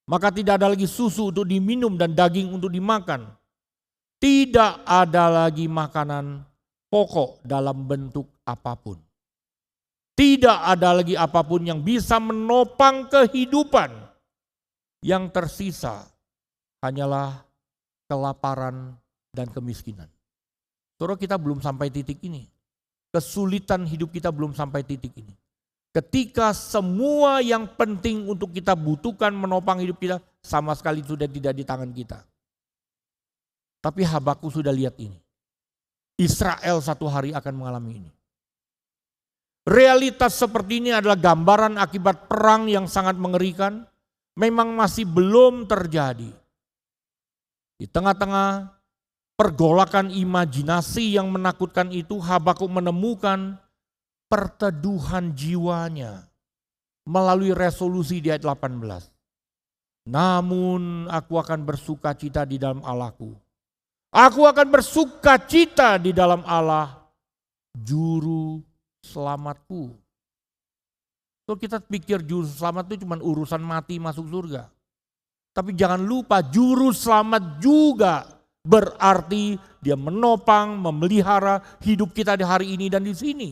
Maka tidak ada lagi susu untuk diminum dan daging untuk dimakan. Tidak ada lagi makanan pokok dalam bentuk apapun. Tidak ada lagi apapun yang bisa menopang kehidupan. Yang tersisa hanyalah kelaparan dan kemiskinan. Saudara, kita belum sampai titik ini. Kesulitan hidup kita belum sampai titik ini. Ketika semua yang penting untuk kita butuhkan menopang hidup kita sama sekali sudah tidak di tangan kita. Tapi Habakuk sudah lihat ini. Israel satu hari akan mengalami ini. Realitas seperti ini adalah gambaran akibat perang yang sangat mengerikan. Memang masih belum terjadi. Di tengah-tengah pergolakan imajinasi yang menakutkan itu, Habakuk menemukan perteduhan jiwanya melalui resolusi di ayat 18. Namun aku akan bersuka cita di dalam Allahku. Aku akan bersuka cita di dalam Allah, juru selamatku. So, kita pikir juru selamat itu cuma urusan mati masuk surga. Tapi jangan lupa juru selamat juga berarti dia menopang, memelihara hidup kita di hari ini dan di sini.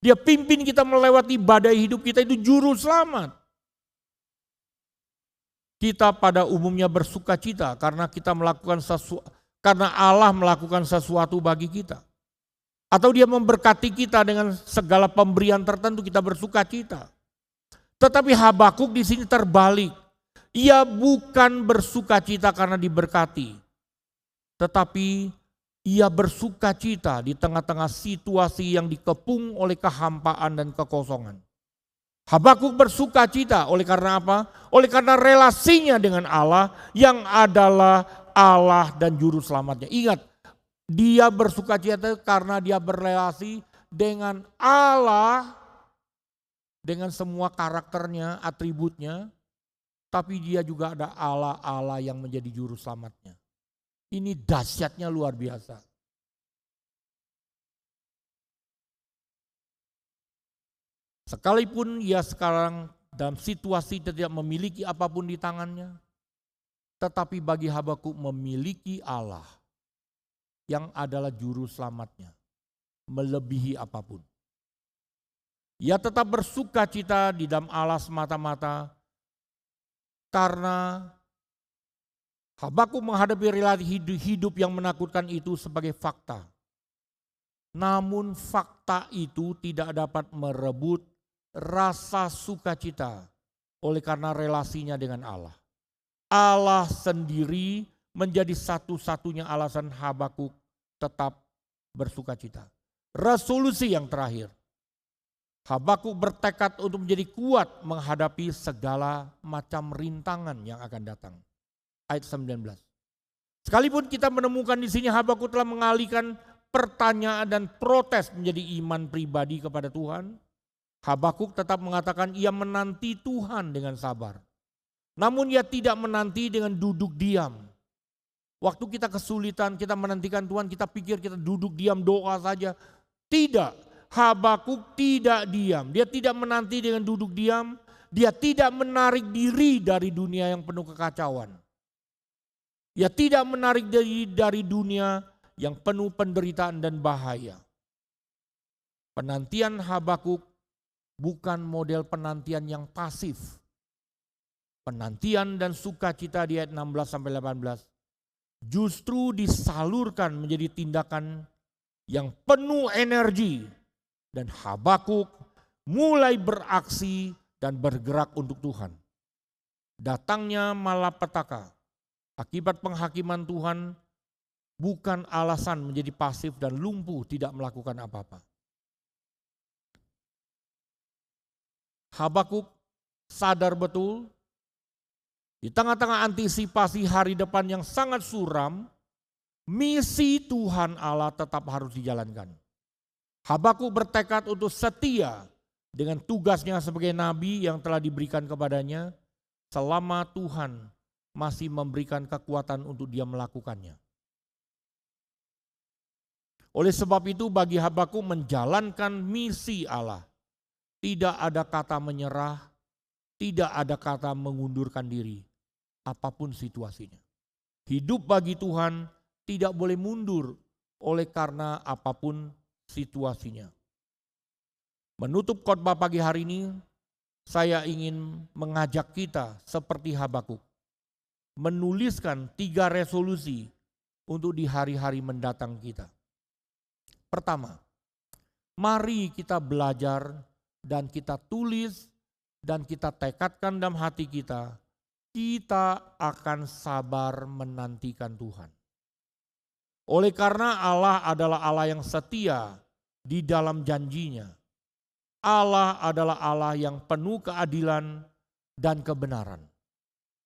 Dia pimpin kita melewati badai hidup kita, itu juru selamat. Kita pada umumnya bersuka cita karena kita melakukan karena Allah melakukan sesuatu bagi kita. Atau dia memberkati kita dengan segala pemberian tertentu, kita bersuka cita. Tetapi Habakuk di sini terbalik. Ia bukan bersuka cita karena diberkati, tetapi ia bersuka cita di tengah-tengah situasi yang dikepung oleh kehampaan dan kekosongan. Habakuk bersuka cita oleh karena apa? Oleh karena relasinya dengan Allah yang adalah Allah dan juru selamatnya. Ingat, dia bersuka cita karena dia berrelasi dengan Allah, dengan semua karakternya, atributnya. Tapi dia juga ada Allah yang menjadi juru selamatnya. Ini dahsyatnya luar biasa. Sekalipun ia sekarang dalam situasi tidak memiliki apapun di tangannya, tetapi bagi Habakuk memiliki Allah yang adalah juru selamatnya, melebihi apapun. Ia tetap bersuka cita di dalam Allah semata-mata, karena Habakuk menghadapi realiti hidup yang menakutkan itu sebagai fakta. Namun fakta itu tidak dapat merebut rasa sukacita oleh karena relasinya dengan Allah. Allah sendiri menjadi satu-satunya alasan Habakuk tetap bersukacita. Resolusi yang terakhir. Habakuk bertekad untuk menjadi kuat menghadapi segala macam rintangan yang akan datang. Ayat 19. Sekalipun kita menemukan di sini Habakuk telah mengalihkan pertanyaan dan protes menjadi iman pribadi kepada Tuhan, Habakuk tetap mengatakan ia menanti Tuhan dengan sabar. Namun ia tidak menanti dengan duduk diam. Waktu kita kesulitan, kita menantikan Tuhan, kita pikir kita duduk diam doa saja. Tidak, Habakuk tidak diam. Dia tidak menanti dengan duduk diam. Dia tidak menarik diri dari dunia yang penuh kekacauan. Dia tidak menarik diri dari dunia yang penuh penderitaan dan bahaya. Penantian Habakuk bukan model penantian yang pasif. Penantian dan sukacita di ayat 16-18 justru disalurkan menjadi tindakan yang penuh energi. Dan Habakuk mulai beraksi dan bergerak untuk Tuhan. Datangnya malapetaka akibat penghakiman Tuhan bukan alasan menjadi pasif dan lumpuh tidak melakukan apa-apa. Habakuk sadar betul di tengah-tengah antisipasi hari depan yang sangat suram, misi Tuhan Allah tetap harus dijalankan. Habakuk bertekad untuk setia dengan tugasnya sebagai nabi yang telah diberikan kepadanya selama Tuhan masih memberikan kekuatan untuk dia melakukannya. Oleh sebab itu bagi Habakuk menjalankan misi Allah, tidak ada kata menyerah, tidak ada kata mengundurkan diri, apapun situasinya. Hidup bagi Tuhan tidak boleh mundur oleh karena apapun situasinya. Menutup khotbah pagi hari ini, saya ingin mengajak kita seperti Habakuk, menuliskan 3 resolusi untuk di hari-hari mendatang kita. Pertama, mari kita belajar dan kita tulis dan kita tekadkan dalam hati kita akan sabar menantikan Tuhan. Oleh karena Allah adalah Allah yang setia di dalam janjinya. Allah adalah Allah yang penuh keadilan dan kebenaran.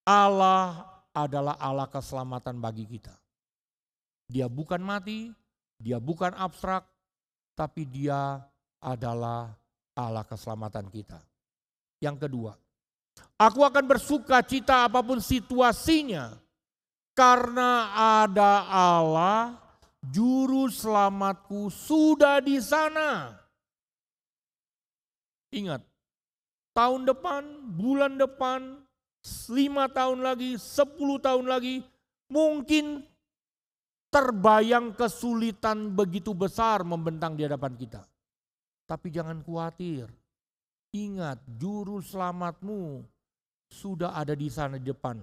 Allah adalah Allah keselamatan bagi kita. Dia bukan mati, dia bukan abstrak, tapi dia adalah Allah keselamatan kita. Yang kedua, aku akan bersuka cita apapun situasinya, karena ada Allah, juru selamatku sudah di sana. Ingat, tahun depan, bulan depan, 5 tahun lagi, 10 tahun lagi, mungkin terbayang kesulitan begitu besar membentang di hadapan kita. Tapi jangan khawatir, ingat juru selamatmu sudah ada di sana di depan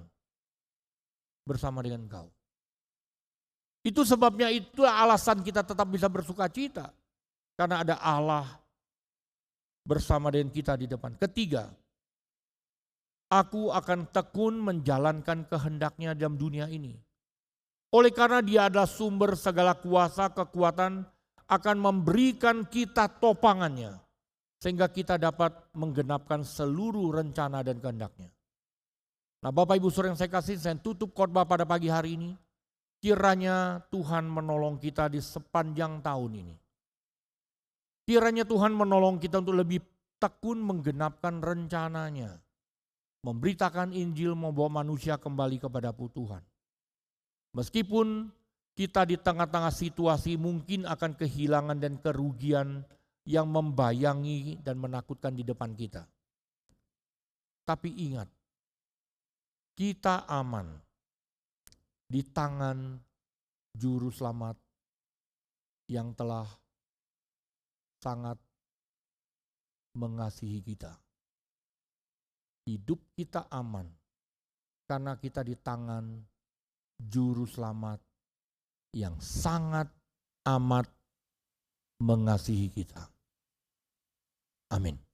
bersama dengan kau. Itu sebabnya itulah alasan kita tetap bisa bersuka cita. Karena ada Allah bersama dengan kita di depan. Ketiga, aku akan tekun menjalankan kehendaknya dalam dunia ini. Oleh karena dia adalah sumber segala kuasa, kekuatan, akan memberikan kita topangannya. Sehingga kita dapat menggenapkan seluruh rencana dan kehendaknya. Nah Bapak Ibu Saudara yang saya kasih, saya tutup khotbah pada pagi hari ini. Kiranya Tuhan menolong kita di sepanjang tahun ini. Kiranya Tuhan menolong kita untuk lebih tekun menggenapkan rencananya. Memberitakan Injil, membawa manusia kembali kepada Tuhan. Meskipun kita di tengah-tengah situasi mungkin akan kehilangan dan kerugian yang membayangi dan menakutkan di depan kita. Tapi ingat, kita aman di tangan Juru Selamat yang telah sangat mengasihi kita. Hidup kita aman karena kita di tangan Juru Selamat yang sangat amat mengasihi kita. Amin.